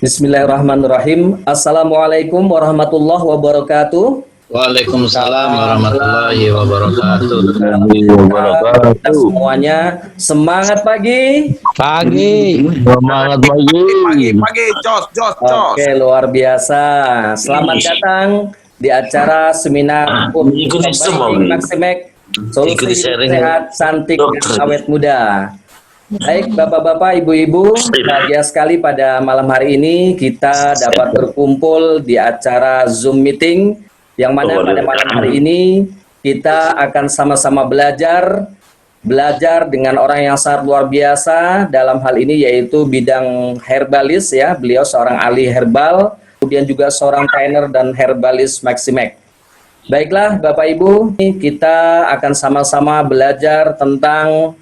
Bismillahirrahmanirrahim. Assalamualaikum warahmatullahi wabarakatuh. Waalaikumsalam warahmatullahi wabarakatuh. Kita semuanya semangat pagi. Semangat Pagi, jos. Oke, luar biasa. Selamat datang di acara seminar Maximek Solusi Sehat, Cantik, dan Awet Muda. Baik, bapak-bapak, ibu-ibu, bahagia sekali pada malam hari ini kita dapat berkumpul di acara Zoom meeting yang mana pada malam hari ini kita akan sama-sama belajar dengan orang yang sangat luar biasa dalam hal ini yaitu bidang herbalis ya. Beliau seorang ahli herbal, kemudian juga seorang trainer dan herbalis Maximek. Baiklah, Bapak Ibu, kita akan sama-sama belajar tentang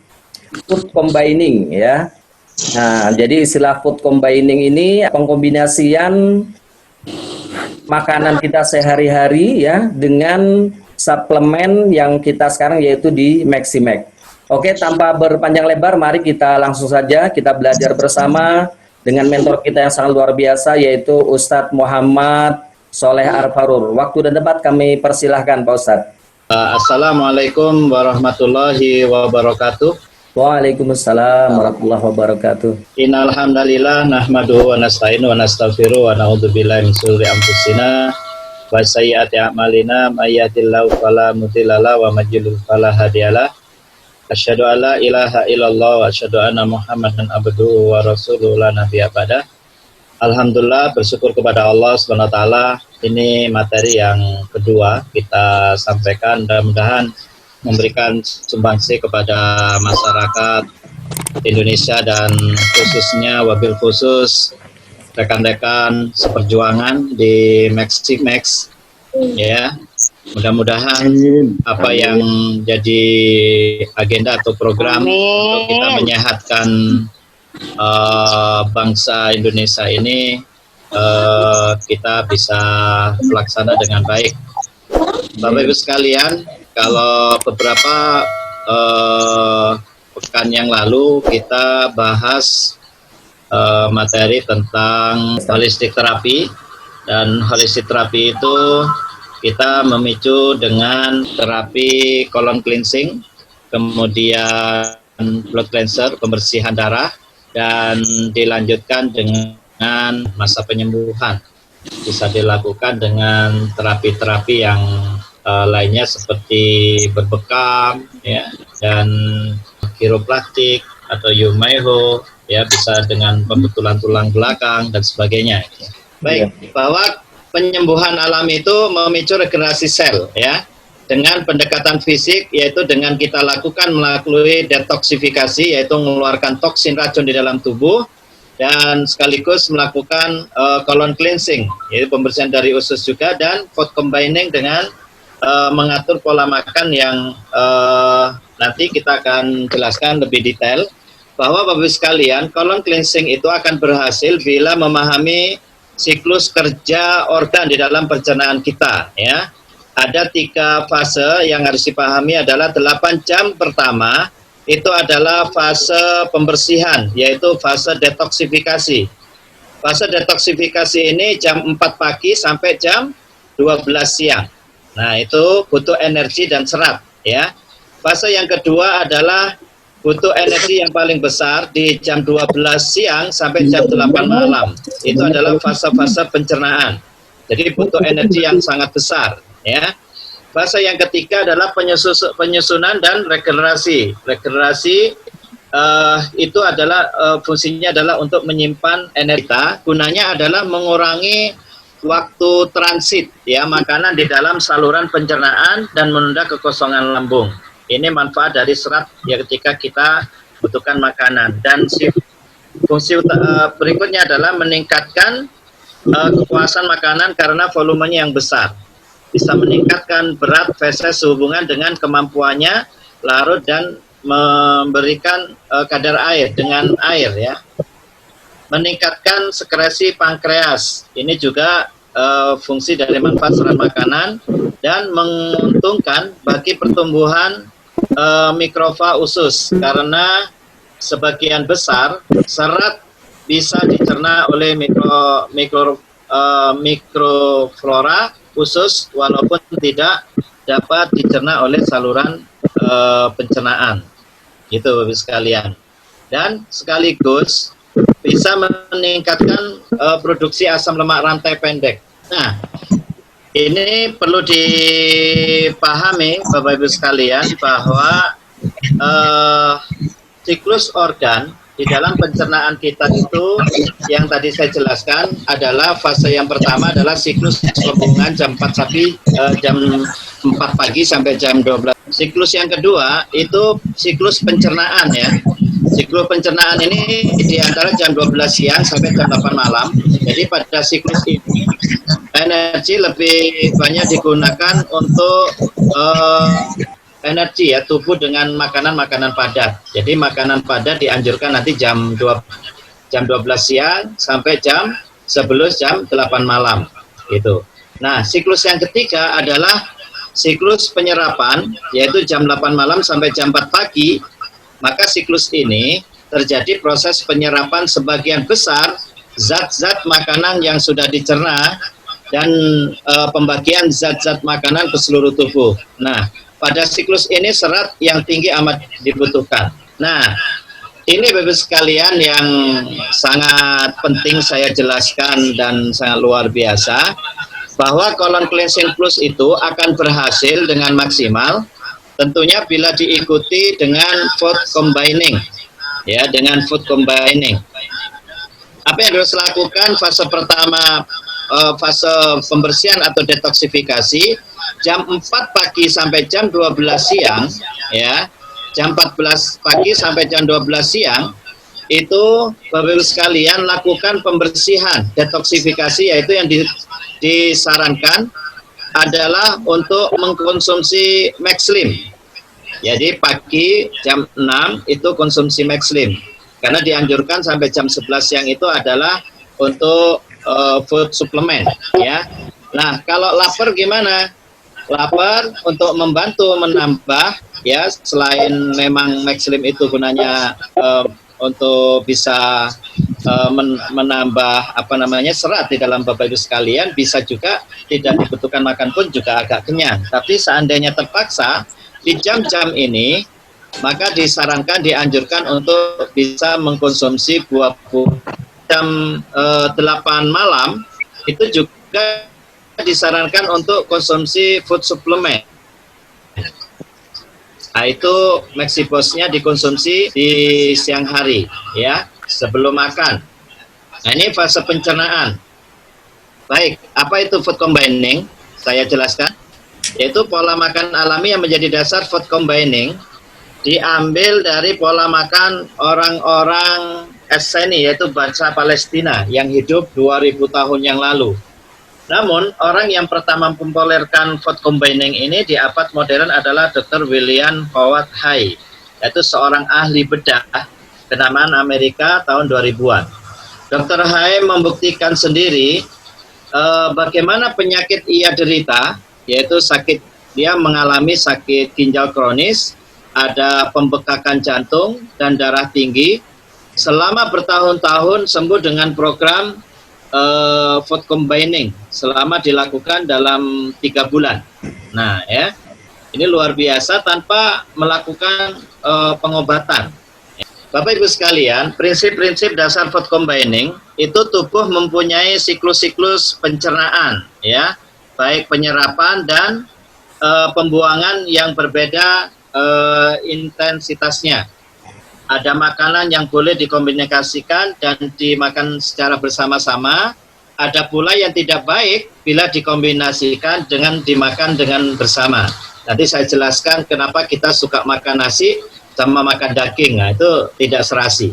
food combining ya. Nah, jadi istilah food combining ini pengkombinasian makanan kita sehari-hari ya dengan suplemen yang kita sekarang yaitu di Maximek. Oke, tanpa berpanjang lebar, mari kita langsung saja kita belajar bersama dengan mentor kita yang sangat luar biasa yaitu Ustadz Muhammad Soleh Arfarur. Waktu dan tempat kami persilahkan Pak Ustadz. Assalamualaikum warahmatullahi wabarakatuh. Waalaikumsalam warahmatullahi wabarakatuh. Innal hamdalillah nahmaduhu wa nasta'inu wa nastaghfiruh wa na'udzubillahi min shururi anfusina wa sayyiati a'malina may yahdihillahu fala mudilla lahu wa may yudlil fala hadiyalah. Asyhadu an la ilaha illallah wa asyhadu anna Muhammadan abduhu wa rasuluhu la nabiyya ba'dah. Alhamdulillah, bersyukur kepada Allah Subhanahu wa taala. Ini materi yang kedua kita sampaikan, mudah-mudahan memberikan sumbangsi kepada masyarakat Indonesia dan khususnya wabil khusus rekan-rekan seperjuangan di Maximek ya. Mudah-mudahan apa yang jadi agenda atau program untuk kita menyehatkan bangsa Indonesia ini kita bisa pelaksana dengan baik. Bapak Ibu sekalian, kalau beberapa pekan yang lalu kita bahas materi tentang holistic therapy, dan holistic therapy itu kita memicu dengan terapi colon cleansing, kemudian blood cleanser, pembersihan darah, dan dilanjutkan dengan masa penyembuhan. Bisa dilakukan dengan terapi-terapi yang lainnya seperti berbekam ya, dan kiropraktik atau Yumaiho ya, bisa dengan pembetulan tulang belakang dan sebagainya. Baik, bahwa penyembuhan alami itu memicu regenerasi sel ya, dengan pendekatan fisik, yaitu dengan kita lakukan melalui detoksifikasi, yaitu mengeluarkan toksin racun di dalam tubuh, dan sekaligus melakukan colon cleansing, yaitu pembersihan dari usus juga, dan food combining dengan mengatur pola makan yang nanti kita akan jelaskan lebih detail. Bahwa Bapak Ibu sekalian, colon cleansing itu akan berhasil bila memahami siklus kerja organ di dalam pencernaan kita ya. Ada 3 fase yang harus dipahami, adalah 8 jam pertama itu adalah fase pembersihan, yaitu fase detoksifikasi. Fase detoksifikasi ini jam 4 pagi sampai jam 12 siang. Nah, itu butuh energi dan serat ya. Fase yang kedua adalah butuh energi yang paling besar di jam 12 siang sampai jam 8 malam. Itu adalah fase-fase pencernaan. Jadi butuh energi yang sangat besar ya. Fase yang ketiga adalah penyusunan dan regenerasi. Regenerasi itu adalah fungsinya adalah untuk menyimpan energi. Gunanya adalah mengurangi waktu transit ya makanan di dalam saluran pencernaan dan menunda kekosongan lambung. Ini manfaat dari serat ya ketika kita butuhkan makanan. Dan fungsi berikutnya adalah meningkatkan kepuasan makanan karena volumenya yang besar. Bisa meningkatkan berat feses sehubungan dengan kemampuannya larut dan memberikan kadar air dengan air ya. Meningkatkan sekresi pankreas. Ini juga fungsi dari manfaat serat makanan, dan menguntungkan bagi pertumbuhan mikrofa usus karena sebagian besar serat bisa dicerna oleh mikroflora khusus, walaupun tidak dapat dicerna oleh saluran pencernaan, gitu Bapak sekalian. Dan sekaligus bisa meningkatkan produksi asam lemak rantai pendek. Nah, ini perlu dipahami Bapak Ibu sekalian bahwa siklus organ di dalam pencernaan kita itu yang tadi saya jelaskan adalah fase yang pertama adalah siklus hubungan jam 4 pagi sampai jam 12. Siklus yang kedua itu siklus pencernaan ya. Siklus pencernaan ini di antara jam 12 siang sampai jam 8 malam. Jadi pada siklus ini energi lebih banyak digunakan untuk energi ya, tubuh dengan makanan-makanan padat. Jadi makanan padat dianjurkan nanti jam 12 siang sampai jam 8 malam gitu. Nah, siklus yang ketiga adalah siklus penyerapan, yaitu jam 8 malam sampai jam 4 pagi. Maka siklus ini terjadi proses penyerapan sebagian besar zat-zat makanan yang sudah dicerna dan pembagian zat-zat makanan ke seluruh tubuh. Nah, pada siklus ini serat yang tinggi amat dibutuhkan. Nah, ini Bapak sekalian yang sangat penting saya jelaskan dan sangat luar biasa, bahwa colon cleansing plus itu akan berhasil dengan maksimal tentunya bila diikuti dengan food combining. Ya, dengan food combining. Apa yang harus dilakukan fase pertama, fase pembersihan atau detoksifikasi jam 4 pagi sampai jam 12 siang ya, jam 14 pagi sampai jam 12 siang itu Bapak Ibu sekalian lakukan pembersihan detoksifikasi, yaitu yang disarankan adalah untuk mengkonsumsi Maxlim. Jadi pagi jam 6 itu konsumsi Maxlim, karena dianjurkan sampai jam 11 siang itu adalah untuk food suplemen ya. Nah, kalau lapar gimana? Lapar untuk membantu menambah ya, selain memang Maxlim itu gunanya untuk bisa menambah serat di dalam Bapak Ibu sekalian, bisa juga tidak dibutuhkan makan pun juga agak kenyang. Tapi seandainya terpaksa di jam-jam ini, maka disarankan, dianjurkan untuk bisa mengkonsumsi buah-buah. Jam 8 malam itu juga disarankan untuk konsumsi food suplemen. Nah, itu Maxibosnya dikonsumsi di siang hari ya, sebelum makan. Nah, ini fase pencernaan. Baik, apa itu food combining? Saya jelaskan. Yaitu pola makan alami yang menjadi dasar food combining diambil dari pola makan orang-orang Esseni, yaitu bangsa Palestina yang hidup 2000 tahun yang lalu. Namun, orang yang pertama mempopulerkan food combining ini di abad modern adalah Dr. William Howard Hay, yaitu seorang ahli bedah kenamaan Amerika tahun 2000-an. Dr. Hay membuktikan sendiri bagaimana penyakit ia derita, yaitu dia mengalami sakit ginjal kronis, ada pembekakan jantung dan darah tinggi. Selama bertahun-tahun sembuh dengan program food combining selama dilakukan dalam 3 bulan. Nah ya, ini luar biasa tanpa melakukan pengobatan. Bapak Ibu sekalian, prinsip-prinsip dasar food combining itu tubuh mempunyai siklus-siklus pencernaan ya, baik penyerapan dan pembuangan yang berbeda intensitasnya. Ada makanan yang boleh dikombinasikan dan dimakan secara bersama-sama. Ada pula yang tidak baik bila dikombinasikan dengan dimakan dengan bersama. Nanti saya jelaskan kenapa kita suka makan nasi sama makan daging. Nah, itu tidak serasi.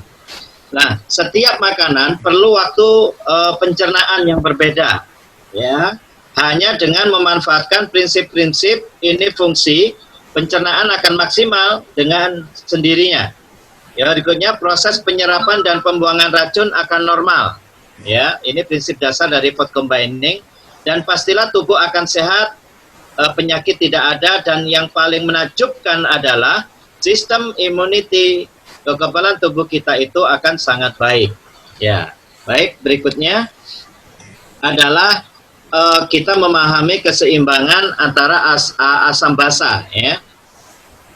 Nah, setiap makanan perlu waktu pencernaan yang berbeda. Ya, hanya dengan memanfaatkan prinsip-prinsip ini fungsi pencernaan akan maksimal dengan sendirinya. Ya, berikutnya proses penyerapan dan pembuangan racun akan normal. Ya, ini prinsip dasar dari food combining, dan pastilah tubuh akan sehat, penyakit tidak ada, dan yang paling menakjubkan adalah sistem immunity, kekebalan tubuh kita itu akan sangat baik. Ya, baik. Berikutnya adalah kita memahami keseimbangan antara asam basa, ya.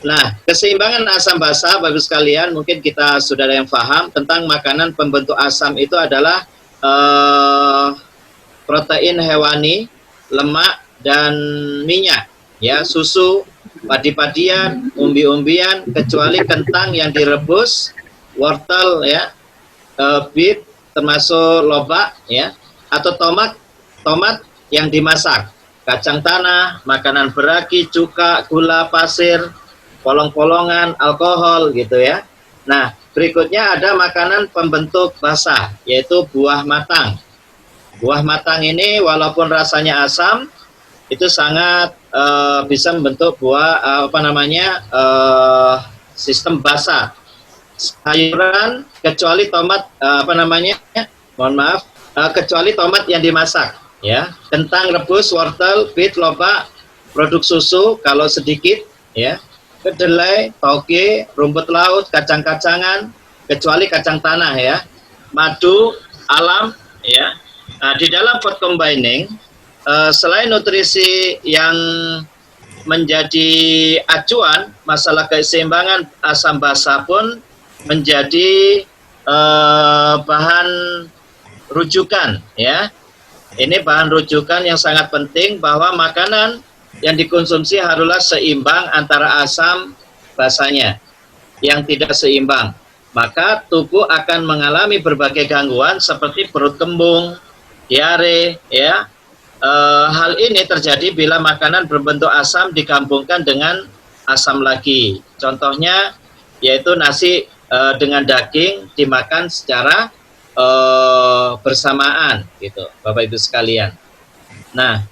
Nah, keseimbangan asam basa, Bapak sekalian, mungkin kita sudah ada yang paham tentang makanan pembentuk asam itu adalah protein hewani, lemak, dan minyak, ya, susu, padi-padian, umbi-umbian, kecuali kentang yang direbus, wortel, ya, beet, termasuk lobak, ya, atau tomat yang dimasak, kacang tanah, makanan beragi, cuka, gula, pasir, polong-polongan, alkohol, gitu ya. Nah, berikutnya ada makanan pembentuk basa, yaitu buah matang. Buah matang ini walaupun rasanya asam, itu sangat bisa membentuk buah sistem basa. Sayuran kecuali tomat kecuali tomat yang dimasak, ya. Kentang rebus, wortel, beet, lobak, produk susu kalau sedikit, ya. Kedelai, toge, rumput laut, kacang-kacangan, kecuali kacang tanah, ya. Madu, alam, ya. Nah, di dalam food combining, selain nutrisi yang menjadi acuan, masalah keseimbangan asam basa pun menjadi bahan rujukan, ya. Ini bahan rujukan yang sangat penting bahwa makanan yang dikonsumsi haruslah seimbang antara asam basanya. Yang tidak seimbang, maka tubuh akan mengalami berbagai gangguan seperti perut kembung, diare, ya. Hal ini terjadi bila makanan berbentuk asam digabungkan dengan asam lagi. Contohnya yaitu nasi dengan daging dimakan secara bersamaan, gitu, Bapak Ibu sekalian. Nah,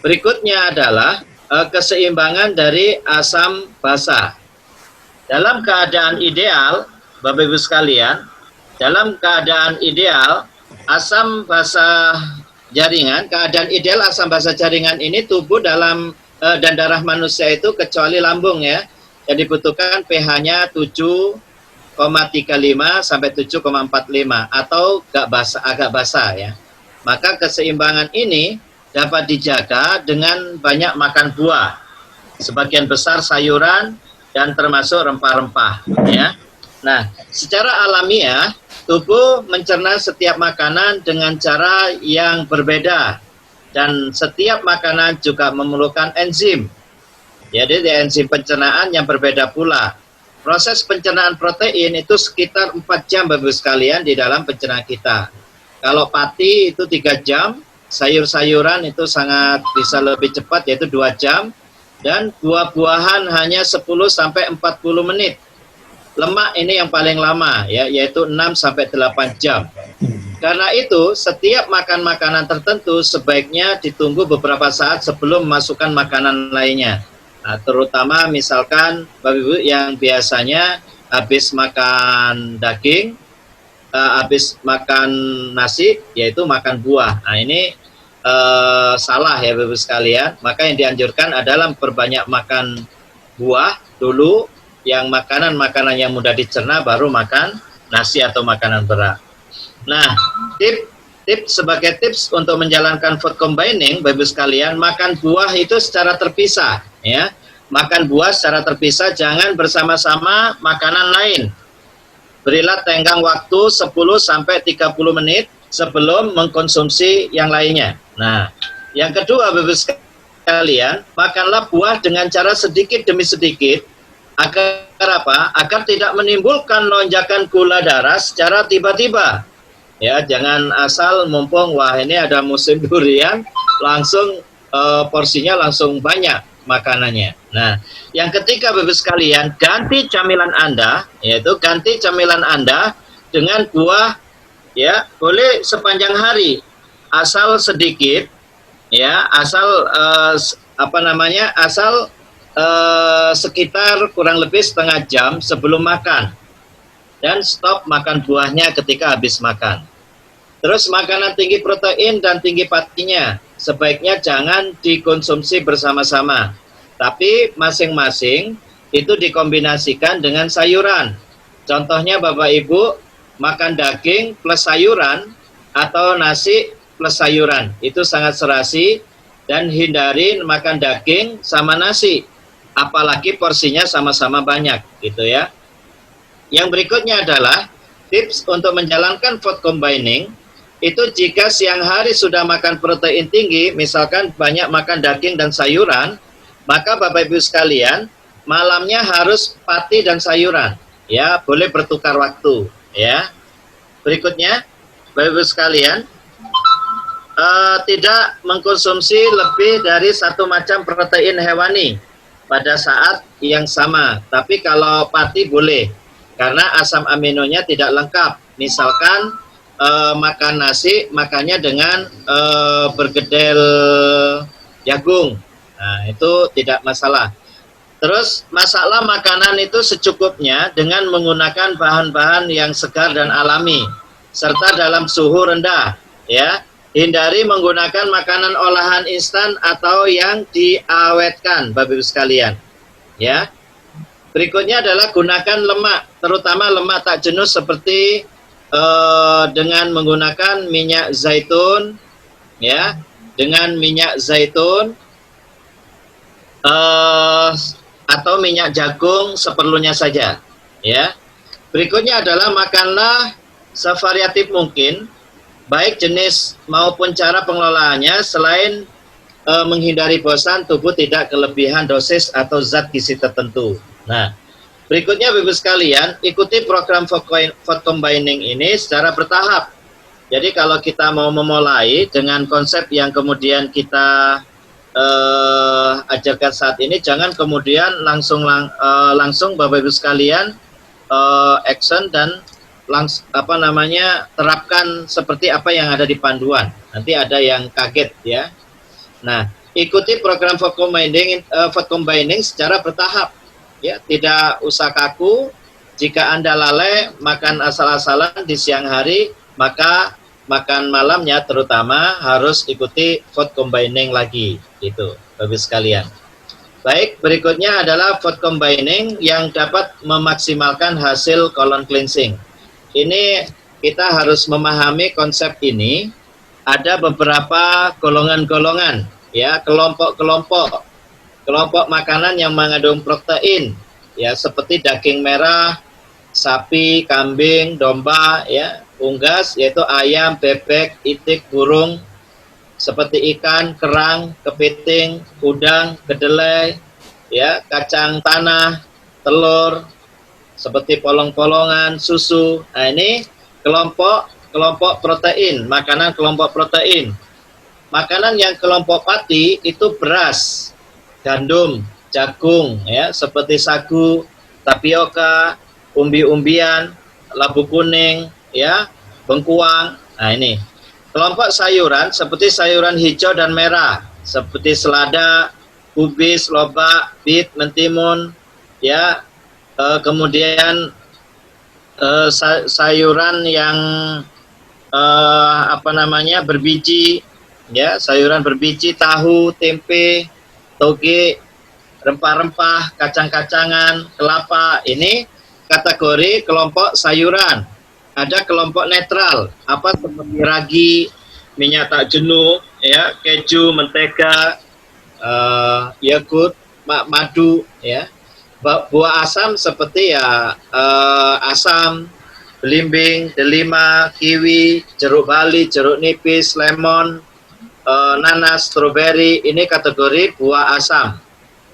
berikutnya adalah keseimbangan dari asam basa. Dalam keadaan ideal, Bapak Ibu sekalian, dalam keadaan ideal asam basa jaringan, keadaan ideal asam basa jaringan ini tubuh dalam dan darah manusia itu kecuali lambung, ya, yang dibutuhkan pH-nya 7,35 sampai 7,45 atau agak basah, ya. Maka keseimbangan ini dapat dijaga dengan banyak makan buah, sebagian besar sayuran dan termasuk rempah-rempah, ya. Nah, secara alamiah tubuh mencerna setiap makanan dengan cara yang berbeda dan setiap makanan juga memerlukan enzim. Jadi enzim pencernaan yang berbeda pula. Proses pencernaan protein itu sekitar 4 jam Bapak sekalian di dalam pencernaan kita. Kalau pati itu 3 jam, sayur-sayuran itu sangat bisa lebih cepat yaitu 2 jam, dan buah-buahan hanya 10 sampai 40 menit. Lemak ini yang paling lama, ya, yaitu 6 sampai 8 jam. Karena itu setiap makan makanan tertentu sebaiknya ditunggu beberapa saat sebelum memasukkan makanan lainnya. Nah, terutama misalkan Bapak Ibu yang biasanya habis makan daging, habis makan nasi, yaitu makan buah. Nah, ini salah, ya Bapak Ibu sekalian. Maka yang dianjurkan adalah memperbanyak makan buah dulu, yang makanan-makanan yang mudah dicerna baru makan nasi atau makanan berat. Nah, sebagai tips untuk menjalankan food combining, Bapak Ibu sekalian, makan buah itu secara terpisah, ya. Makan buah secara terpisah, jangan bersama-sama makanan lain. Berilah tenggang waktu 10 sampai 30 menit sebelum mengkonsumsi yang lainnya. Nah, yang kedua Bapak Ibu sekalian, makanlah buah dengan cara sedikit demi sedikit. Agar apa? Agar tidak menimbulkan lonjakan gula darah secara tiba-tiba. Ya, jangan asal mumpung wah ini ada musim durian, langsung porsinya langsung banyak makanannya. Nah, yang ketiga Bapak sekalian, ganti camilan Anda, yaitu ganti camilan Anda dengan buah, ya, boleh sepanjang hari, asal sedikit, ya, asal asal sekitar kurang lebih setengah jam sebelum makan, dan stop makan buahnya ketika habis makan. Terus makanan tinggi protein dan tinggi fatinya sebaiknya jangan dikonsumsi bersama-sama, tapi masing-masing itu dikombinasikan dengan sayuran. Contohnya Bapak Ibu makan daging plus sayuran atau nasi plus sayuran. Itu sangat serasi, dan hindari makan daging sama nasi. Apalagi porsinya sama-sama banyak gitu ya. Yang berikutnya adalah tips untuk menjalankan food combining. Itu jika siang hari sudah makan protein tinggi, misalkan banyak makan daging dan sayuran, maka Bapak Ibu sekalian, malamnya harus pati dan sayuran. Ya, boleh bertukar waktu. Ya. Berikutnya, Bapak Ibu sekalian, tidak mengkonsumsi lebih dari satu macam protein hewani pada saat yang sama. Tapi kalau pati boleh, karena asam aminonya tidak lengkap. Misalkan makan nasi, makannya dengan bergedel jagung. Nah, itu tidak masalah. Terus masalah makanan itu secukupnya dengan menggunakan bahan-bahan yang segar dan alami, serta dalam suhu rendah. Ya, hindari menggunakan makanan olahan instan atau yang diawetkan, Bapak Ibu sekalian. Ya. Berikutnya adalah gunakan lemak, terutama lemak tak jenuh seperti dengan menggunakan minyak zaitun, ya, dengan minyak zaitun atau minyak jagung seperlunya saja, ya. Berikutnya adalah makanlah sevariatif mungkin, baik jenis maupun cara pengelolaannya. Selain menghindari bosan, tubuh tidak kelebihan dosis atau zat gizi tertentu. Nah, berikutnya Bapak Ibu sekalian, ikuti program food combining ini secara bertahap. Jadi kalau kita mau memulai dengan konsep yang kemudian kita ajarkan saat ini, jangan kemudian langsung Bapak Ibu sekalian action dan terapkan seperti apa yang ada di panduan. Nanti ada yang kaget ya. Nah, ikuti program food combining secara bertahap. Ya, tidak usah kaku. Jika Anda lalai makan asal-asalan di siang hari, maka makan malamnya terutama harus ikuti food combining lagi, gitu, Bapak sekalian. Baik, berikutnya adalah food combining yang dapat memaksimalkan hasil colon cleansing. Ini kita harus memahami konsep ini. Ada beberapa golongan-golongan, ya, kelompok makanan yang mengandung protein, ya, seperti daging merah, sapi, kambing, domba, ya, unggas, yaitu ayam, bebek, itik, burung, seperti ikan, kerang, kepiting, udang, kedelai, ya, kacang tanah, telur, seperti polong-polongan, susu. Nah, ini kelompok protein, makanan kelompok protein. Makanan yang kelompok pati itu beras, gandum, jagung, ya, seperti sagu, tapioka, umbi-umbian, labu kuning, ya, bengkuang. Nah, ini kelompok sayuran seperti sayuran hijau dan merah, seperti selada, kubis, lobak, bit, mentimun, ya, kemudian sayuran yang berbiji, ya, sayuran berbiji, tahu, tempe, toge, rempah-rempah, kacang-kacangan, kelapa. Ini kategori kelompok sayuran. Ada kelompok netral, seperti ragi, minyak tak jenuh, ya, keju, mentega, yogurt, madu, ya. Buah asam seperti ya asam, belimbing, delima, kiwi, jeruk bali, jeruk nipis, lemon, nanas, stroberi. Ini kategori buah asam.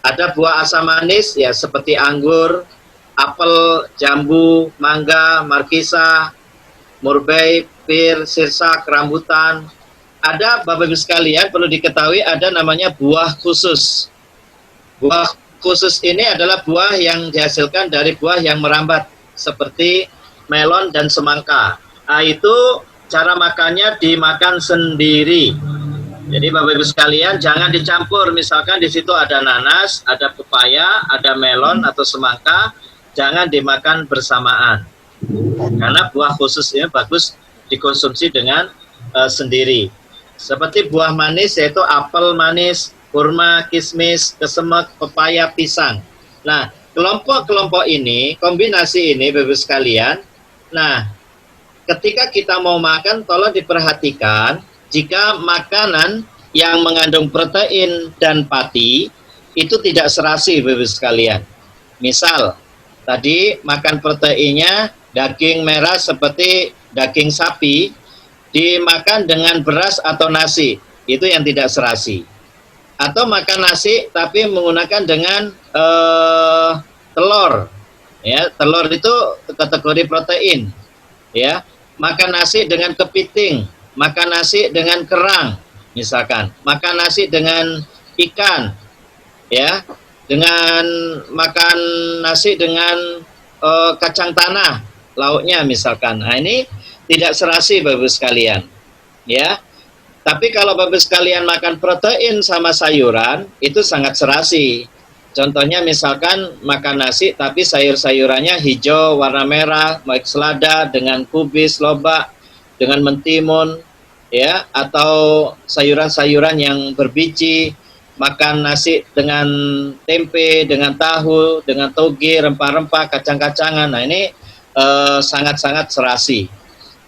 Ada buah asam manis, ya, seperti anggur, apel, jambu, mangga, markisa, murbei, pir, sirsak, rambutan. Ada, Bapak Ibu sekalian, perlu diketahui ada namanya buah khusus. Buah khusus ini adalah buah yang dihasilkan dari buah yang merambat, seperti melon dan semangka. Nah, itu cara makannya dimakan sendiri. Jadi Bapak Ibu sekalian, jangan dicampur. Misalkan di situ ada nanas, ada pepaya, ada melon atau semangka, jangan dimakan bersamaan. Karena buah khusus ini bagus dikonsumsi dengan sendiri. Seperti buah manis, yaitu apel manis, kurma, kismis, kesemek, pepaya, pisang. Nah, kelompok-kelompok ini, kombinasi ini, Bapak sekalian, nah, ketika kita mau makan, tolong diperhatikan jika makanan yang mengandung protein dan pati itu tidak serasi, Bapak sekalian. Misal, tadi makan proteinnya daging merah seperti daging sapi, dimakan dengan beras atau nasi, itu yang tidak serasi. Atau makan nasi tapi menggunakan dengan telur, ya, telur itu kategori protein, ya. Makan nasi dengan kepiting, makan nasi dengan kerang, misalkan, makan nasi dengan ikan, ya, dengan makan nasi dengan kacang tanah, lauknya misalkan. Nah, ini tidak serasi, Bapak sekalian, ya. Tapi kalau Bapak sekalian makan protein sama sayuran, itu sangat serasi. Contohnya misalkan makan nasi tapi sayur-sayurannya hijau, warna merah, baik selada dengan kubis, lobak, dengan mentimun, ya, atau sayuran-sayuran yang berbiji, makan nasi dengan tempe, dengan tahu, dengan toge, rempah-rempah, kacang-kacangan. Nah, ini sangat-sangat serasi.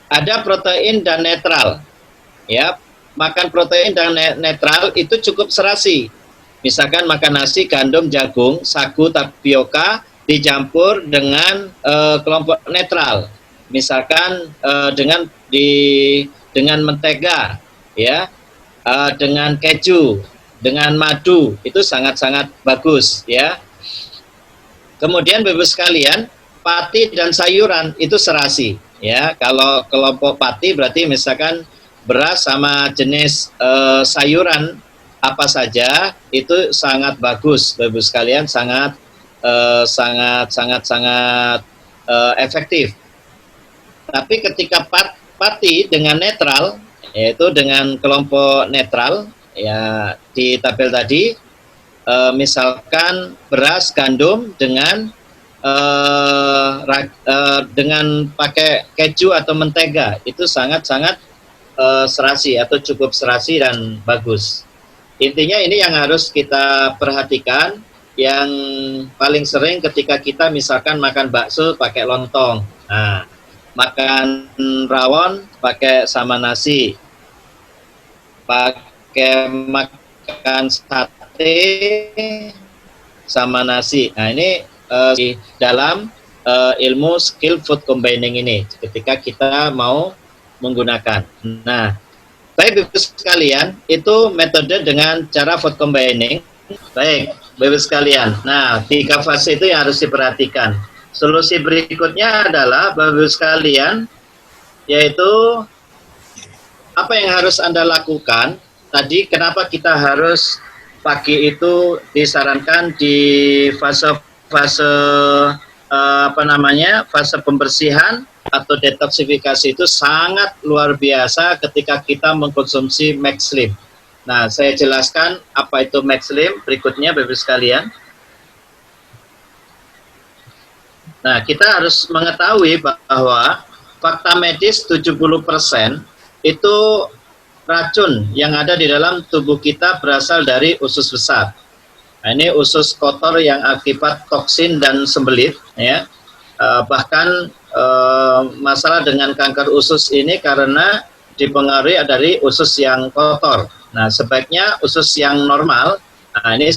Ada protein dan netral, ya. Makan protein dan netral itu cukup serasi. Misalkan makan nasi, gandum, jagung, sagu, tapioka dicampur dengan kelompok netral. Misalkan dengan mentega, ya, dengan keju, dengan madu, itu sangat-sangat bagus, ya. Kemudian Bapak sekalian, pati dan sayuran itu serasi, ya. Kalau kelompok pati berarti misalkan beras sama jenis sayuran apa saja itu sangat bagus, Bapak sekalian, sangat efektif. Tapi ketika pati dengan netral, yaitu dengan kelompok netral, ya, di tabel tadi, misalkan beras, gandum dengan pakai keju atau mentega, itu sangat-sangat serasi atau cukup serasi dan bagus. Intinya ini yang harus kita perhatikan. Yang paling sering ketika kita misalkan makan bakso pakai lontong, nah, makan rawon pakai sama nasi, makan sate sama nasi. Nah, ini di dalam ilmu skill food combining ini ketika kita mau menggunakan. Nah, baik Bapak sekalian, itu metode dengan cara food combining. Baik Bapak sekalian, nah 3 fase itu yang harus diperhatikan. Solusi berikutnya adalah Bapak sekalian, yaitu apa yang harus Anda lakukan. Tadi kenapa kita harus pagi itu disarankan di fase fase pembersihan atau detoksifikasi itu sangat luar biasa ketika kita mengkonsumsi Max Slim. Nah, saya jelaskan apa itu Max Slim berikutnya Bapak sekalian. Nah, kita harus mengetahui bahwa fakta medis 70% itu racun yang ada di dalam tubuh kita berasal dari usus besar. Nah, ini usus kotor yang akibat toksin dan sembelit, ya. Bahkan masalah dengan kanker usus ini karena dipengaruhi dari usus yang kotor. Nah, sebaiknya usus yang normal. Nah, ini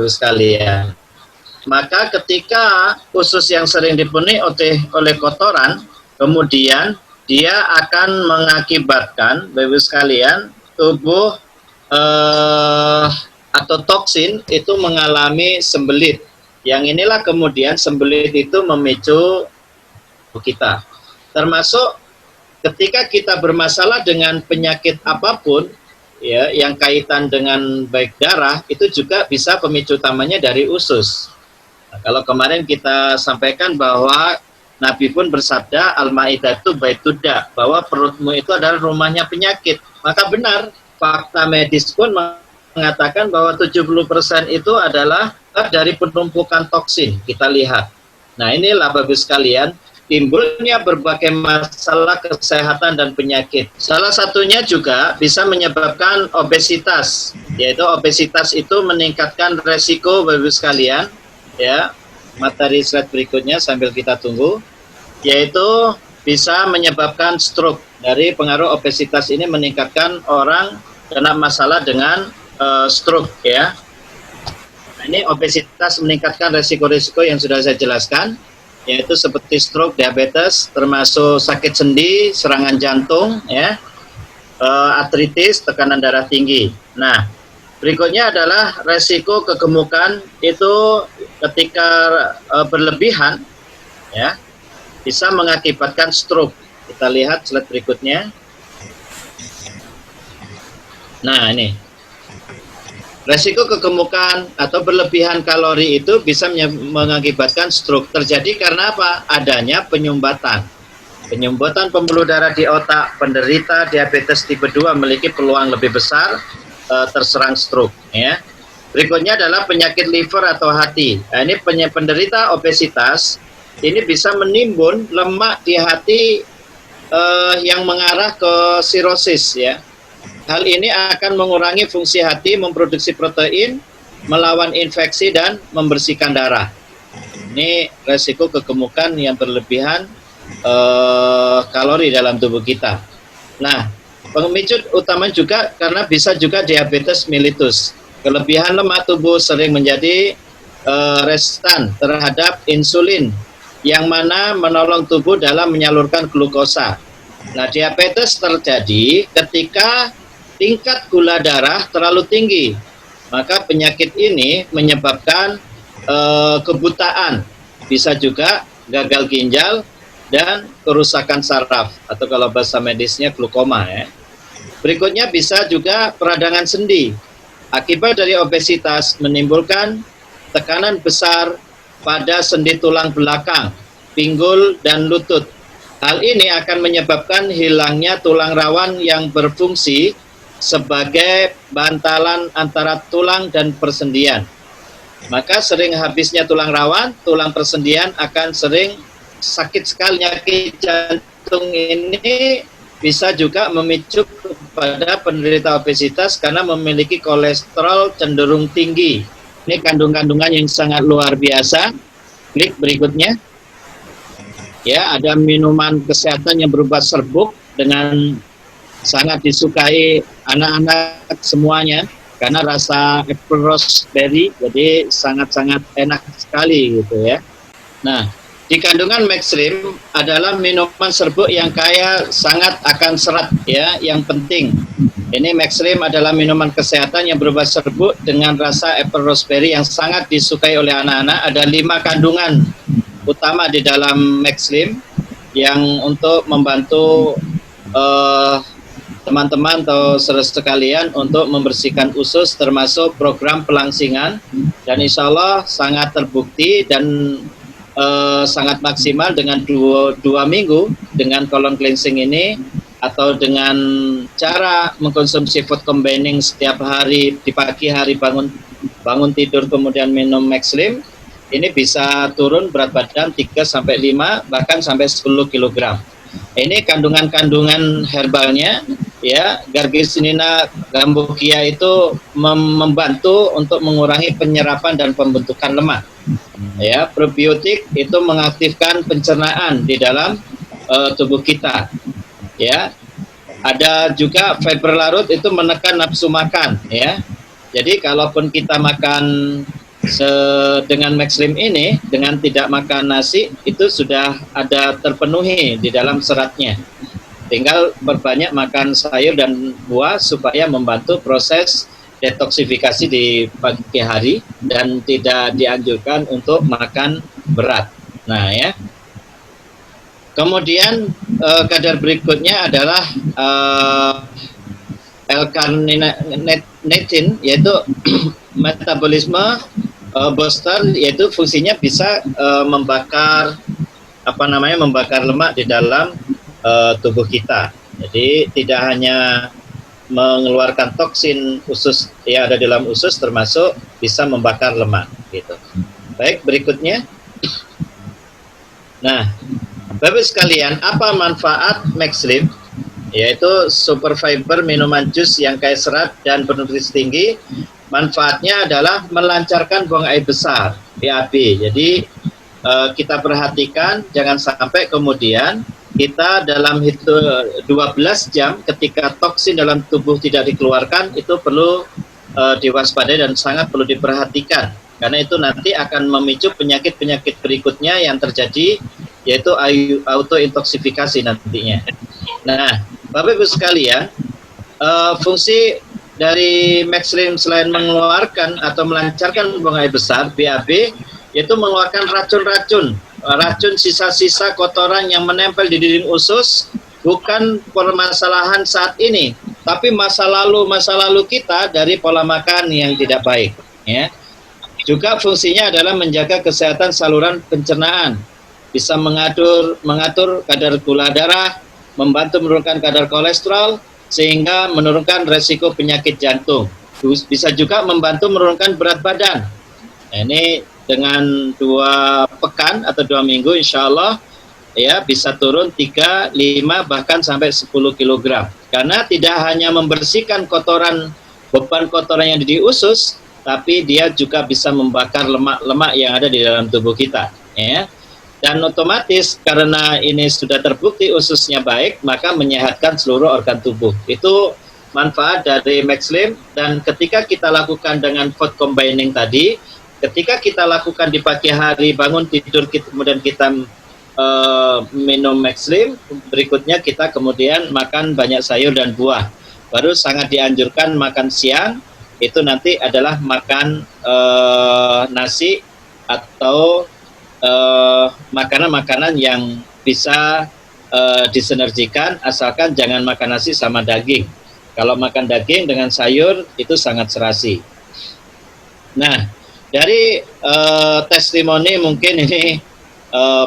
sekalian. Maka ketika usus yang sering dipenuhi oleh kotoran, kemudian dia akan mengakibatkan Bapak sekalian tubuh atau toksin itu mengalami sembelit. Yang inilah kemudian sembelit itu memicu kita. Termasuk ketika kita bermasalah dengan penyakit apapun, ya, yang kaitan dengan baik darah, itu juga bisa pemicu utamanya dari usus. Nah, kalau kemarin kita sampaikan bahwa Nabi pun bersabda, Al-Ma'idatu Baitudda, bahwa perutmu itu adalah rumahnya penyakit. Maka benar, fakta medis pun mengatakan bahwa 70% itu adalah dari penumpukan toksin, kita lihat. Nah, inilah Bapak sekalian, timbulnya berbagai masalah kesehatan dan penyakit. Salah satunya juga bisa menyebabkan obesitas, yaitu obesitas itu meningkatkan resiko Bapak sekalian, ya. Materi slide berikutnya sambil kita tunggu. yaitu bisa menyebabkan stroke. Dari pengaruh obesitas ini meningkatkan orang kena masalah dengan stroke ya. Nah, ini obesitas meningkatkan resiko-resiko yang sudah saya jelaskan, yaitu seperti stroke, diabetes, termasuk sakit sendi, serangan jantung, ya, artritis, tekanan darah tinggi. Nah, berikutnya adalah resiko kegemukan itu ketika berlebihan, ya, bisa mengakibatkan stroke. Kita lihat slide berikutnya. Nah, ini resiko kegemukan atau berlebihan kalori itu bisa mengakibatkan stroke. Terjadi karena apa? Adanya penyumbatan. Penyumbatan pembuluh darah di otak. Penderita diabetes tipe 2 memiliki peluang lebih besar terserang stroke. Ya. Berikutnya adalah penyakit liver atau hati. Nah, ini penderita obesitas ini bisa menimbun lemak di hati yang mengarah ke sirosis, ya. Hal ini akan mengurangi fungsi hati memproduksi protein, melawan infeksi dan membersihkan darah. Ini resiko kegemukan yang berlebihan kalori dalam tubuh kita. Nah, pemicu utama juga karena bisa juga diabetes mellitus. Kelebihan lemak tubuh sering menjadi resistan terhadap insulin, yang mana menolong tubuh dalam menyalurkan glukosa. Nah, diabetes terjadi ketika tingkat gula darah terlalu tinggi. Maka penyakit ini menyebabkan kebutaan, bisa juga gagal ginjal dan kerusakan saraf, atau kalau bahasa medisnya glaukoma, ya. Berikutnya bisa juga peradangan sendi. Akibat dari obesitas menimbulkan tekanan besar pada sendi tulang belakang, pinggul, dan lutut. Hal ini akan menyebabkan hilangnya tulang rawan yang berfungsi sebagai bantalan antara tulang dan persendian. Maka sering habisnya tulang rawan, tulang persendian akan sering sakit sekali. Penyakit jantung ini bisa juga memicu kepada penderita obesitas karena memiliki kolesterol cenderung tinggi. Ini kandungan yang sangat luar biasa. Klik berikutnya. Ya, ada minuman kesehatan yang berupa serbuk dengan sangat disukai anak-anak semuanya karena rasa apple raspberry, jadi sangat-sangat enak sekali gitu ya. Nah, di kandungan Maxrim adalah minuman serbuk yang kaya sangat akan serat ya, yang penting. Ini Maxrim adalah minuman kesehatan yang berupa serbuk dengan rasa apple raspberry yang sangat disukai oleh anak-anak. Ada 5 kandungan utama di dalam Maxlim yang untuk membantu teman-teman atau saudara sekalian untuk membersihkan usus, termasuk program pelangsingan, dan insya Allah sangat terbukti dan sangat maksimal dengan 2 minggu dengan colon cleansing ini, atau dengan cara mengkonsumsi food combining setiap hari di pagi hari, bangun tidur kemudian minum Maxlim. Ini bisa turun berat badan 3-5 bahkan sampai 10 kg. Ini kandungan-kandungan herbalnya ya. Garcinia gambugia itu membantu untuk mengurangi penyerapan dan pembentukan lemak. Ya, probiotik itu mengaktifkan pencernaan di dalam tubuh kita. Ya. Ada juga fiber larut itu menekan nafsu makan ya. Jadi kalaupun kita makan dengan Maxlim ini, dengan tidak makan nasi, itu sudah ada terpenuhi di dalam seratnya. Tinggal berbanyak makan sayur dan buah supaya membantu proses detoksifikasi di pagi hari dan tidak dianjurkan untuk makan berat. Nah ya. Kemudian kadar berikutnya adalah L-carnitine, yaitu metabolisme booster, yaitu fungsinya bisa membakar lemak di dalam tubuh kita. Jadi tidak hanya mengeluarkan toksin usus yang ada di dalam usus, termasuk bisa membakar lemak gitu. Baik, berikutnya. Nah, Bapak sekalian, apa manfaat Maxlim? Yaitu super fiber, minuman jus yang kaya serat dan bernutrisi tinggi. Manfaatnya adalah melancarkan buang air besar, BAB. Jadi kita perhatikan jangan sampai kemudian kita dalam 12 jam ketika toksin dalam tubuh tidak dikeluarkan, itu perlu diwaspadai dan sangat perlu diperhatikan, karena itu nanti akan memicu penyakit-penyakit berikutnya yang terjadi, yaitu autointoksifikasi nantinya. Nah, Bapak Ibu sekalian, fungsi dari Maxlim selain mengeluarkan atau melancarkan buang air besar, BAB, yaitu mengeluarkan racun sisa-sisa kotoran yang menempel di dinding usus, bukan permasalahan saat ini, tapi masa lalu kita dari pola makan yang tidak baik. Ya. Juga fungsinya adalah menjaga kesehatan saluran pencernaan, bisa mengatur kadar gula darah, membantu menurunkan kadar kolesterol, sehingga menurunkan resiko penyakit jantung. Bisa juga membantu menurunkan berat badan. Nah, ini dengan 2 pekan atau 2 minggu insya Allah ya bisa turun 3, 5 bahkan sampai 10 kg. Karena tidak hanya membersihkan beban kotoran yang di usus, tapi dia juga bisa membakar lemak-lemak yang ada di dalam tubuh kita. Ya. Dan otomatis karena ini sudah terbukti ususnya baik, maka menyehatkan seluruh organ tubuh. Itu manfaat dari Maxlim, dan ketika kita lakukan dengan food combining tadi, ketika kita lakukan di pagi hari, bangun tidur, kemudian kita minum Maxlim, berikutnya kita kemudian makan banyak sayur dan buah. Baru sangat dianjurkan makan siang, itu nanti adalah makan nasi atau makanan-makanan yang bisa disinergikan, asalkan jangan makan nasi sama daging. Kalau makan daging dengan sayur itu sangat serasi. Nah, dari testimoni mungkin ini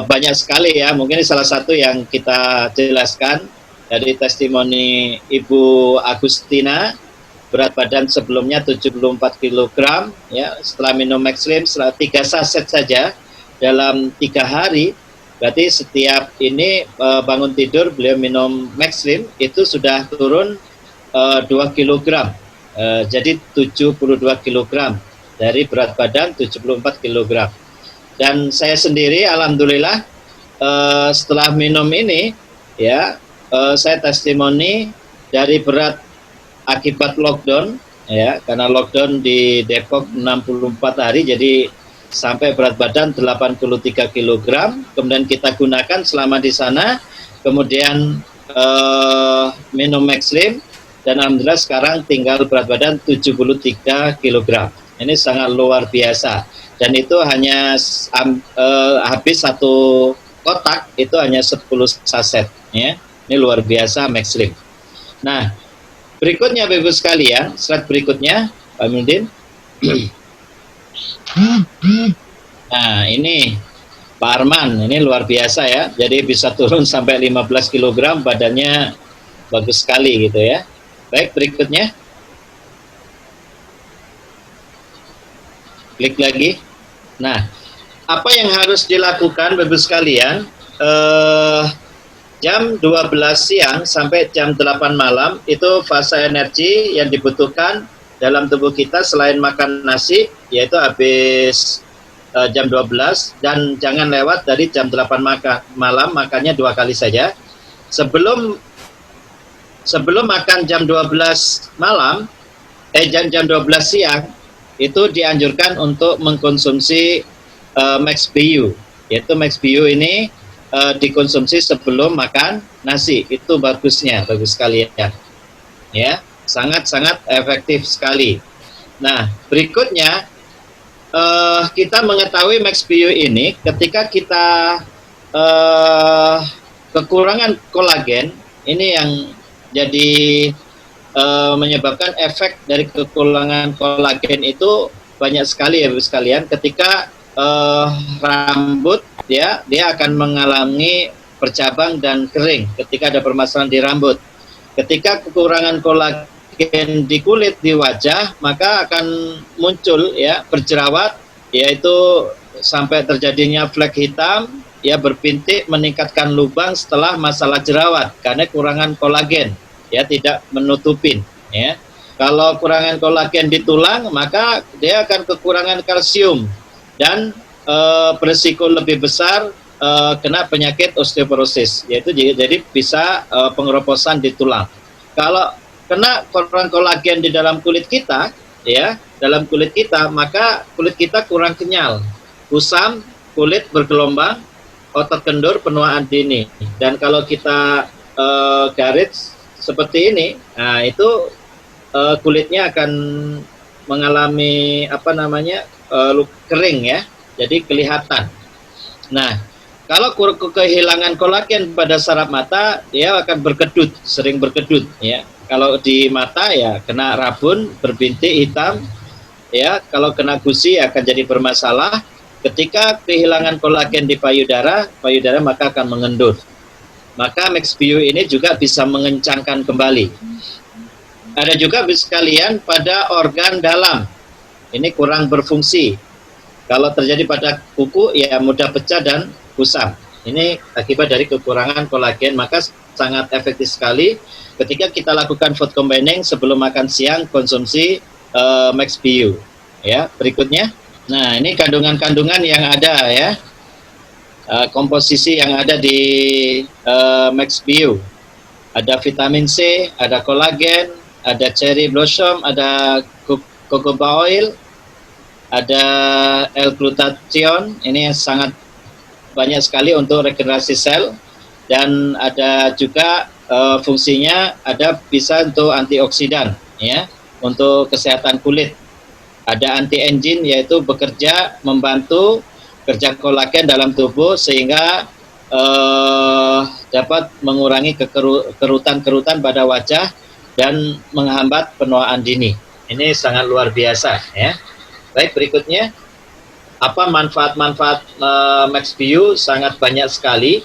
banyak sekali ya, mungkin ini salah satu yang kita jelaskan dari testimoni Ibu Agustina, berat badan sebelumnya 74 kg, ya, setelah minum Maxlim, setelah 3 saset saja dalam 3 hari, berarti setiap ini bangun tidur beliau minum Maxlim itu sudah turun 2 kg, jadi 72 kg dari berat badan 74 kg. Dan saya sendiri alhamdulillah setelah minum ini ya, saya testimoni dari berat akibat lockdown ya, karena lockdown di Depok 64 hari, jadi sampai berat badan 83 kg, kemudian kita gunakan selama di sana, kemudian minum Maxlim, dan alhamdulillah sekarang tinggal berat badan 73 kg. Ini sangat luar biasa, dan itu hanya habis 1 kotak, itu hanya 10 saset ya. Ini luar biasa Maxlim. Nah, berikutnya Bapak Ibu sekalian, slide berikutnya Pak Mudin. Nah, ini Pak Arman, ini luar biasa ya. Jadi bisa turun sampai 15 kg, badannya bagus sekali gitu ya. Baik, berikutnya. Klik lagi. Nah, apa yang harus dilakukan Bapak Ibu sekalian? Jam 12 siang sampai jam 8 malam itu fase energi yang dibutuhkan dalam tubuh kita selain makan nasi, yaitu habis jam 12, dan jangan lewat dari jam 8 malam, makannya 2 kali saja. Sebelum makan jam 12 malam, jam 12 siang, itu dianjurkan untuk mengkonsumsi MaxBU, yaitu MaxBU ini dikonsumsi sebelum makan nasi. Itu bagusnya, bagus sekali ya, sangat-sangat efektif sekali. Nah, berikutnya kita mengetahui MaxBU ini ketika kita kekurangan kolagen, ini yang jadi menyebabkan efek dari kekurangan kolagen itu banyak sekali ya Bapak sekalian. Ketika rambut dia akan mengalami bercabang dan kering ketika ada permasalahan di rambut. Ketika kekurangan kolagen di kulit, di wajah, maka akan muncul ya berjerawat, yaitu sampai terjadinya flek hitam ya, berpintik, meningkatkan lubang setelah masalah jerawat karena kurangan kolagen ya, tidak menutupin ya. Kalau kurangan kolagen di tulang, maka dia akan kekurangan kalsium, dan berisiko lebih besar kena penyakit osteoporosis, yaitu jadi bisa pengeroposan di tulang. Kalau kena kurang kolagen di dalam kulit kita, ya, maka kulit kita kurang kenyal, kusam, kulit bergelombang, otot kendur, penuaan dini. Dan kalau kita garis seperti ini, nah itu kulitnya akan mengalami kering, ya, jadi kelihatan. Nah, kalau kehilangan kolagen pada saraf mata, dia akan berkedut, sering berkedut, ya. Kalau di mata, ya, kena rabun, berbintik hitam, ya. Kalau kena gusi akan jadi bermasalah. Ketika kehilangan kolagen di payudara maka akan mengendur. Maka MaxBio ini juga bisa mengencangkan kembali. Ada juga sekalian pada organ dalam, ini kurang berfungsi. Kalau terjadi pada kuku, ya mudah pecah dan kusam. Ini akibat dari kekurangan kolagen, maka sangat efektif sekali ketika kita lakukan food combining sebelum makan siang, konsumsi MaxBio. Ya, berikutnya. Nah, ini kandungan-kandungan yang ada, ya, komposisi yang ada di MaxBio. Ada vitamin C, ada kolagen, ada cherry blossom, ada jojoba oil, ada L-glutathione, ini sangat banyak sekali untuk regenerasi sel, dan ada juga fungsinya bisa untuk antioksidan, ya, untuk kesehatan kulit. Ada anti-aging, yaitu bekerja membantu kerja kolagen dalam tubuh sehingga dapat mengurangi kerutan-kerutan pada wajah dan menghambat penuaan dini. Ini sangat luar biasa, ya. Baik, berikutnya, apa manfaat-manfaat MaxBio? Sangat banyak sekali.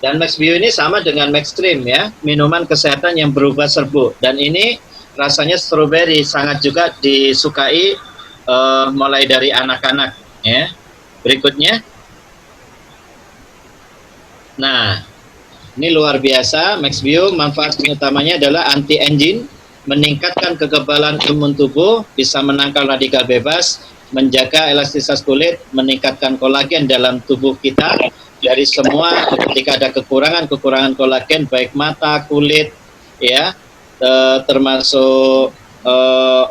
Dan MaxBio ini sama dengan Maxstream, ya, minuman kesehatan yang berubah serbuk. Dan ini rasanya stroberi, sangat juga disukai mulai dari anak-anak, ya. Berikutnya, nah, ini luar biasa. MaxBio manfaat utamanya adalah anti-aging, meningkatkan kekebalan imun tubuh, bisa menangkal radikal bebas, menjaga elastisitas kulit, meningkatkan kolagen dalam tubuh kita dari semua ketika ada kekurangan kolagen, baik mata, kulit, ya, termasuk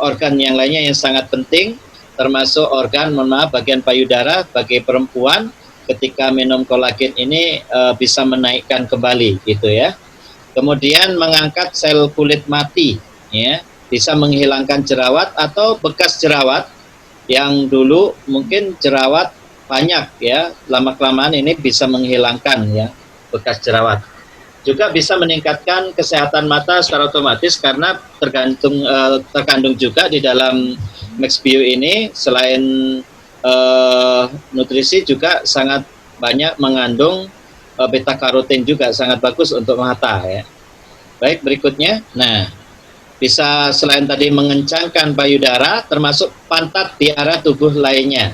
organ yang lainnya yang sangat penting, termasuk organ, bagian payudara bagi perempuan. Ketika minum kolagen ini bisa menaikkan kembali, gitu, ya. Kemudian mengangkat sel kulit mati, ya, bisa menghilangkan jerawat atau bekas jerawat yang dulu mungkin jerawat banyak, ya, lama-kelamaan ini bisa menghilangkan, ya, bekas jerawat. Juga bisa meningkatkan kesehatan mata secara otomatis karena terkandung juga di dalam MaxBio ini selain nutrisi juga sangat banyak mengandung beta karotin, juga sangat bagus untuk mata, ya. Baik, berikutnya. Nah, bisa selain tadi mengencangkan payudara, termasuk pantat di arah tubuh lainnya.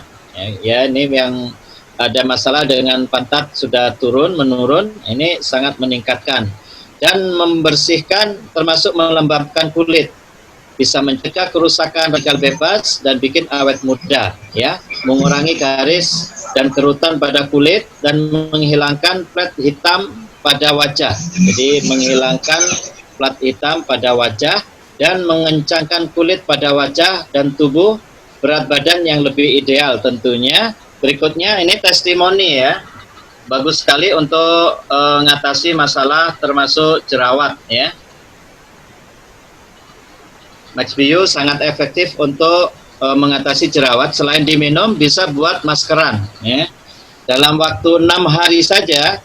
Ya, ini yang ada masalah dengan pantat sudah menurun, ini sangat meningkatkan dan membersihkan, termasuk melembabkan kulit, bisa mencegah kerusakan radikal bebas dan bikin awet muda, ya, mengurangi garis dan kerutan pada kulit dan menghilangkan plat hitam pada wajah. Jadi menghilangkan plat hitam pada wajah dan mengencangkan kulit pada wajah dan tubuh, berat badan yang lebih ideal tentunya. Berikutnya ini testimoni, ya, bagus sekali untuk mengatasi masalah termasuk jerawat, ya. MaxBio sangat efektif untuk mengatasi jerawat. Selain diminum, bisa buat maskeran, ya. Dalam waktu 6 hari saja,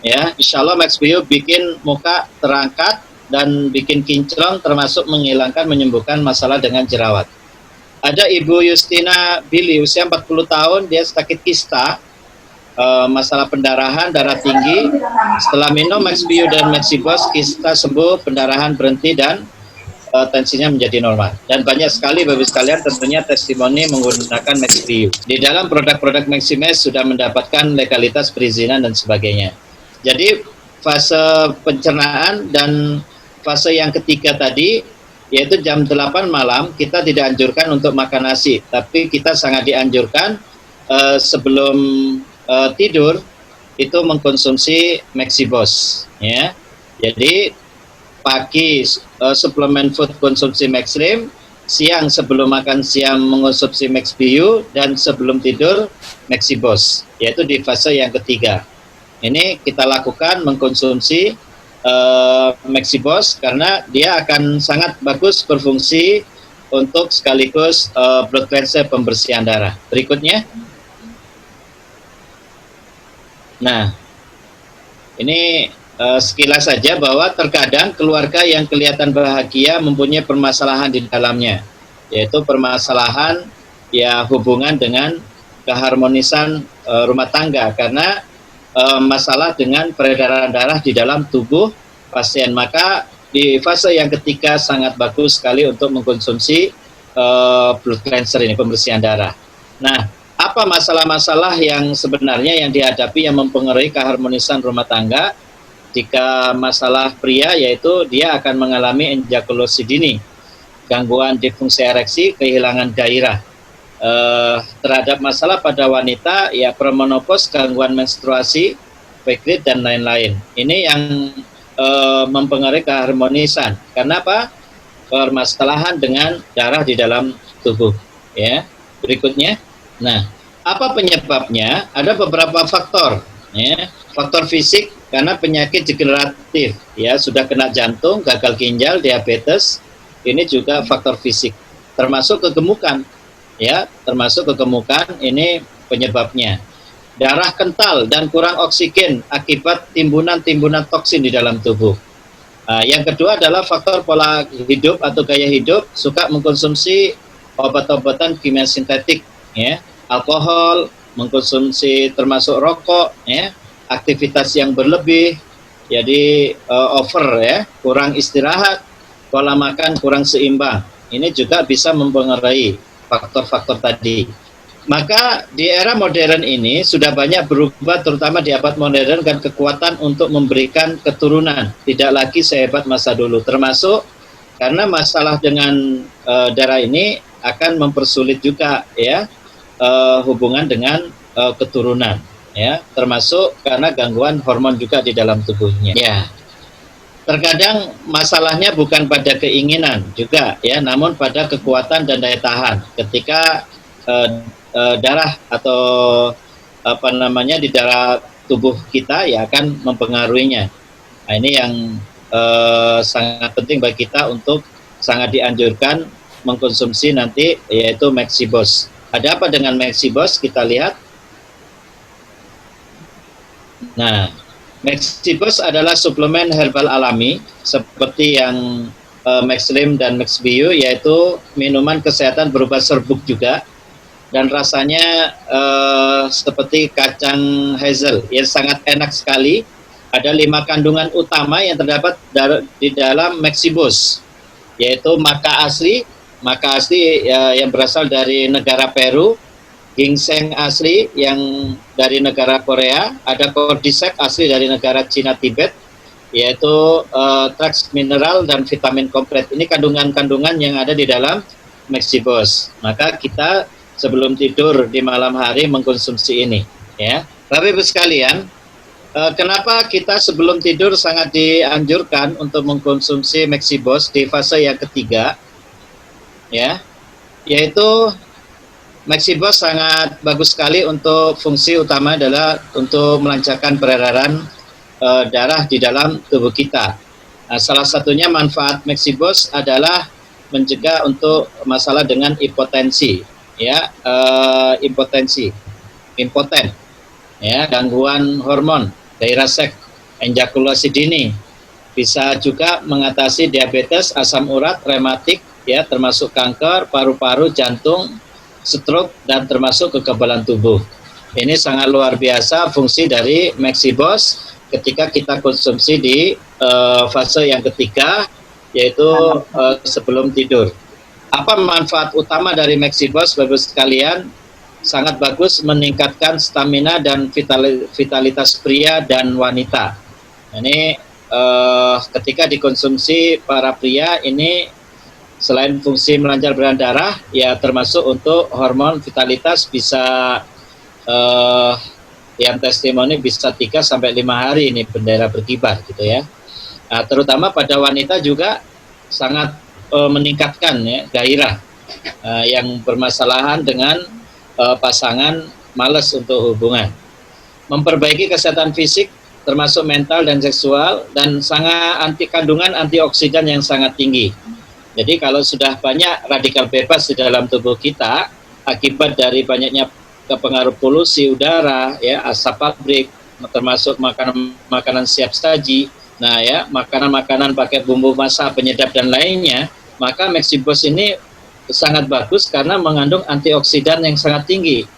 ya, insya Allah MaxBio bikin muka terangkat dan bikin kinclong, termasuk menyembuhkan masalah dengan jerawat. Ada Ibu Justina Billy, usia 40 tahun, dia sakit kista, masalah pendarahan, darah tinggi. Setelah minum MaxBio dan Maxibos, kista sembuh, pendarahan berhenti, dan tensinya menjadi normal. Dan banyak sekali Bapak sekalian tentunya testimoni menggunakan MaxBio. Di dalam produk-produk Maximex sudah mendapatkan legalitas perizinan dan sebagainya. Jadi fase pencernaan dan fase yang ketiga tadi, yaitu jam 8 malam, kita tidak anjurkan untuk makan nasi, tapi kita sangat dianjurkan sebelum tidur itu mengkonsumsi Maxibos, ya. Jadi pagi suplemen food konsumsi Maxlim, siang sebelum makan siang mengonsumsi Maxbiu, dan sebelum tidur Maxibos, yaitu di fase yang ketiga. Ini kita lakukan mengkonsumsi Maxibos karena dia akan sangat bagus berfungsi untuk sekaligus blood cleanser, pembersihan darah. Berikutnya. Nah, ini sekilas saja bahwa terkadang keluarga yang kelihatan bahagia mempunyai permasalahan di dalamnya, yaitu permasalahan ya hubungan dengan keharmonisan rumah tangga karena masalah dengan peredaran darah di dalam tubuh pasien. Maka di fase yang ketiga sangat bagus sekali untuk mengkonsumsi blood cleanser ini, pembersihan darah. Nah, apa masalah-masalah yang sebenarnya yang dihadapi yang mempengaruhi keharmonisan rumah tangga? Jika masalah pria, yaitu dia akan mengalami ejakulasi dini, gangguan disfungsi ereksi, kehilangan gairah. Terhadap masalah pada wanita, ya premenopause, gangguan menstruasi, fekrit, dan lain-lain. Ini yang mempengaruhi keharmonisan. Karena apa? Permasalahan dengan darah di dalam tubuh. Ya, berikutnya. Nah, apa penyebabnya? Ada beberapa faktor. Ya, faktor fisik karena penyakit degeneratif, ya sudah kena jantung, gagal ginjal, diabetes, ini juga faktor fisik. Termasuk kegemukan, ya termasuk kegemukan ini penyebabnya. Darah kental dan kurang oksigen akibat timbunan-timbunan toksin di dalam tubuh. Yang kedua adalah faktor pola hidup atau gaya hidup, suka mengkonsumsi obat-obatan kimia sintetik, ya, alkohol, mengkonsumsi termasuk rokok, ya, aktivitas yang berlebih, jadi over, ya, kurang istirahat, pola makan kurang seimbang. Ini juga bisa mempengaruhi faktor-faktor tadi. Maka di era modern ini sudah banyak berubah, terutama di abad modern, dan kekuatan untuk memberikan keturunan tidak lagi sehebat masa dulu, termasuk karena masalah dengan darah ini akan mempersulit juga, ya, hubungan dengan keturunan, ya, termasuk karena gangguan hormon juga di dalam tubuhnya. Ya, terkadang masalahnya bukan pada keinginan juga, ya, namun pada kekuatan dan daya tahan. Ketika darah atau apa namanya di darah tubuh kita, ya akan mempengaruhinya. Nah, ini yang sangat penting bagi kita untuk sangat dianjurkan mengkonsumsi nanti, yaitu Maxibos. Ada apa dengan Maxibos? Kita lihat. Nah, Maxibos adalah suplemen herbal alami seperti yang Maxlim dan Maxbiu, yaitu minuman kesehatan berupa serbuk juga, dan rasanya seperti kacang hazel, yang sangat enak sekali. Ada 5 kandungan utama yang terdapat di dalam Maxibos, yaitu maca asli yang berasal dari negara Peru, ginseng asli yang dari negara Korea, ada cordyceps asli dari negara Cina Tibet, yaitu trax mineral dan vitamin komplit. Ini kandungan-kandungan yang ada di dalam Maxibos. Maka kita sebelum tidur di malam hari mengkonsumsi ini, ya. Bapak Ibu sekalian, kenapa kita sebelum tidur sangat dianjurkan untuk mengkonsumsi Maxibos di fase yang ketiga, ya, yaitu Maxibos sangat bagus sekali untuk fungsi utama adalah untuk melancarkan peredaran darah di dalam tubuh kita. Nah, salah satunya manfaat Maxibos adalah mencegah untuk masalah dengan impotensi, ya, impoten, ya, gangguan hormon, gairah seks, ejakulasi dini, bisa juga mengatasi diabetes, asam urat, rematik, ya, termasuk kanker, paru-paru, jantung, stroke, dan termasuk kekebalan tubuh. Ini sangat luar biasa fungsi dari Maxibos ketika kita konsumsi di fase yang ketiga, yaitu sebelum tidur. Apa manfaat utama dari Maxibos, Bapak sekalian? Sangat bagus meningkatkan stamina dan vitalitas pria dan wanita. Ini ketika dikonsumsi para pria ini, selain fungsi melancarkan darah, ya termasuk untuk hormon vitalitas bisa yang testimoni bisa 3 sampai 5 hari ini bendera berkibar gitu ya. Nah, terutama pada wanita juga sangat meningkatkan ya gairah yang bermasalahan dengan pasangan malas untuk hubungan. Memperbaiki kesehatan fisik termasuk mental dan seksual, dan sangat kandungan antioksidan yang sangat tinggi. Jadi kalau sudah banyak radikal bebas di dalam tubuh kita akibat dari banyaknya kepengaruh polusi udara, ya, asap pabrik, termasuk makanan siap saji, nah ya, makanan pakai bumbu masak, penyedap dan lainnya, maka Maxibos ini sangat bagus karena mengandung antioksidan yang sangat tinggi.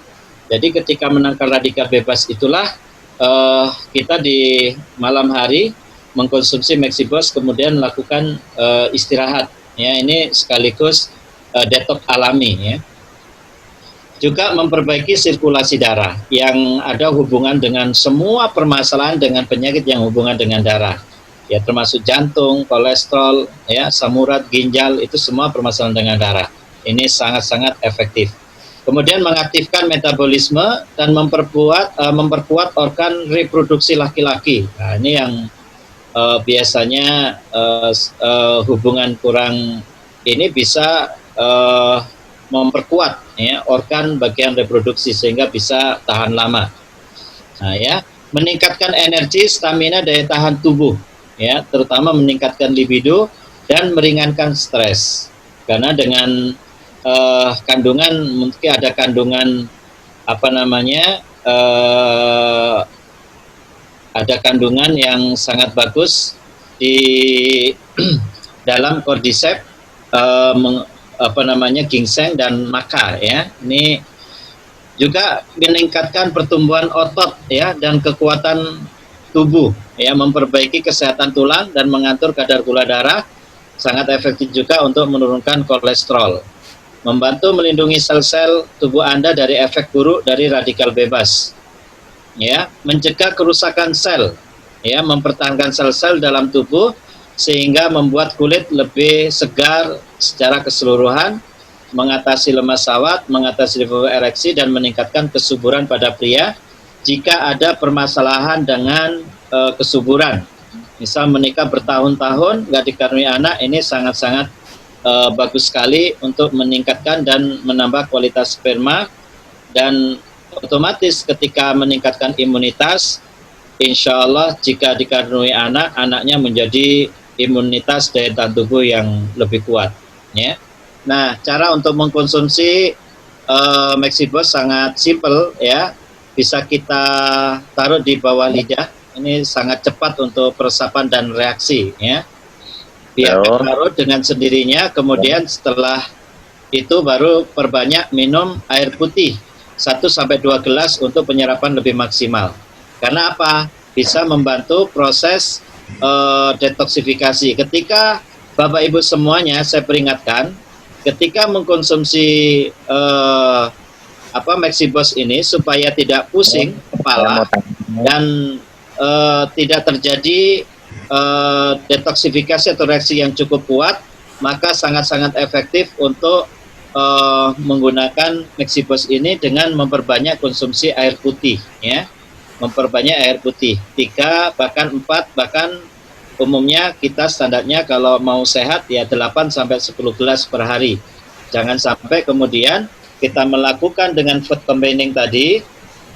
Jadi ketika menangkal radikal bebas itulah kita di malam hari mengkonsumsi Maxibos, kemudian melakukan istirahat. Ya, ini sekaligus detox alami. Ya. Juga memperbaiki sirkulasi darah yang ada hubungan dengan semua permasalahan dengan penyakit yang hubungan dengan darah. Ya, termasuk jantung, kolesterol, ya, asam urat, ginjal, itu semua permasalahan dengan darah. Ini sangat-sangat efektif. Kemudian mengaktifkan metabolisme dan memperkuat organ reproduksi laki-laki. Nah, ini yang biasanya hubungan kurang ini bisa memperkuat ya organ bagian reproduksi sehingga bisa tahan lama. Nah, ya, meningkatkan energi, stamina, daya tahan tubuh, ya, terutama meningkatkan libido dan meringankan stres. Karena dengan kandungan, mungkin ada kandungan ada kandungan yang sangat bagus di dalam cordyceps, ginseng dan maca, ya. Ini juga meningkatkan pertumbuhan otot, ya, dan kekuatan tubuh, ya, memperbaiki kesehatan tulang dan mengatur kadar gula darah. Sangat efektif juga untuk menurunkan kolesterol. Membantu melindungi sel-sel tubuh Anda dari efek buruk dari radikal bebas. Ya, mencegah kerusakan sel, ya, mempertahankan sel-sel dalam tubuh sehingga membuat kulit lebih segar secara keseluruhan, mengatasi lemas sawat, mengatasi ereksi dan meningkatkan kesuburan pada pria jika ada permasalahan dengan kesuburan. Misal menikah bertahun-tahun nggak dikaruniai anak, ini sangat-sangat bagus sekali untuk meningkatkan dan menambah kualitas sperma, dan otomatis ketika meningkatkan imunitas, insya Allah jika dikaruniai anak, anaknya menjadi imunitas daya tahan tubuh yang lebih kuat. Ya. Nah, cara untuk mengkonsumsi Maxibos sangat simpel, ya. Bisa kita taruh di bawah lidah. Ini sangat cepat untuk peresapan dan reaksi, ya. Biarkan larut dengan sendirinya, kemudian setelah itu baru perbanyak minum air putih 1-2 gelas untuk penyerapan lebih maksimal. Karena apa? Bisa membantu proses detoksifikasi. Ketika Bapak Ibu semuanya, saya peringatkan, ketika mengkonsumsi Maxibos ini supaya tidak pusing kepala dan tidak terjadi detoksifikasi atau reaksi yang cukup kuat, maka sangat-sangat efektif untuk menggunakan Maxibos ini dengan memperbanyak konsumsi air putih, ya. Memperbanyak air putih 3 bahkan 4, bahkan umumnya kita standarnya kalau mau sehat ya 8-10 gelas per hari. Jangan sampai kemudian kita melakukan dengan food combining tadi,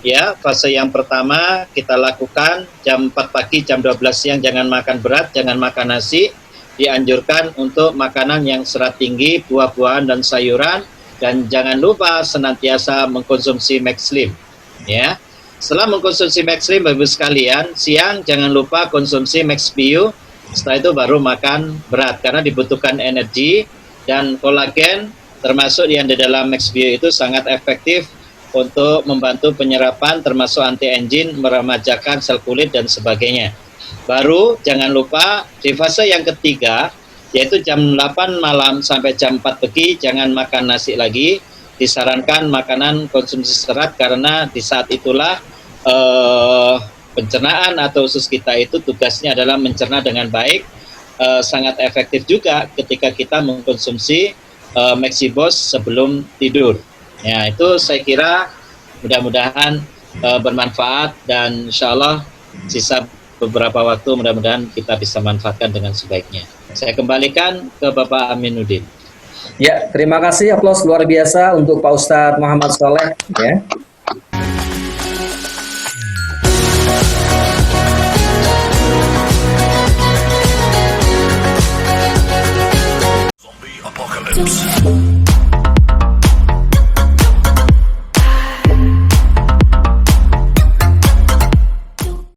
ya. Fase yang pertama kita lakukan jam 4 pagi, jam 12 siang, jangan makan berat, jangan makan nasi. Dianjurkan untuk makanan yang serat tinggi, buah-buahan dan sayuran, dan jangan lupa senantiasa mengkonsumsi Max Slim, ya. Setelah mengkonsumsi Max Slim, Bapak Ibu sekalian, siang jangan lupa konsumsi Max Bio. Setelah itu baru makan berat karena dibutuhkan energi, dan kolagen termasuk yang di dalam Max Bio itu sangat efektif untuk membantu penyerapan, termasuk anti-aging, meremajakan sel kulit dan sebagainya. Baru jangan lupa di fase yang ketiga, yaitu jam 8 malam sampai jam 4 pagi, jangan makan nasi lagi. Disarankan makanan konsumsi serat karena di saat itulah pencernaan atau usus kita itu tugasnya adalah mencerna dengan baik. Sangat efektif juga ketika kita mengkonsumsi Maxibos sebelum tidur. Ya, itu saya kira mudah-mudahan bermanfaat, dan insya Allah sisa beberapa waktu mudah-mudahan kita bisa manfaatkan dengan sebaiknya. Saya kembalikan ke Bapak Aminuddin. Ya, terima kasih, aplaus luar biasa untuk Pak Ustadz Muhammad Soleh ya.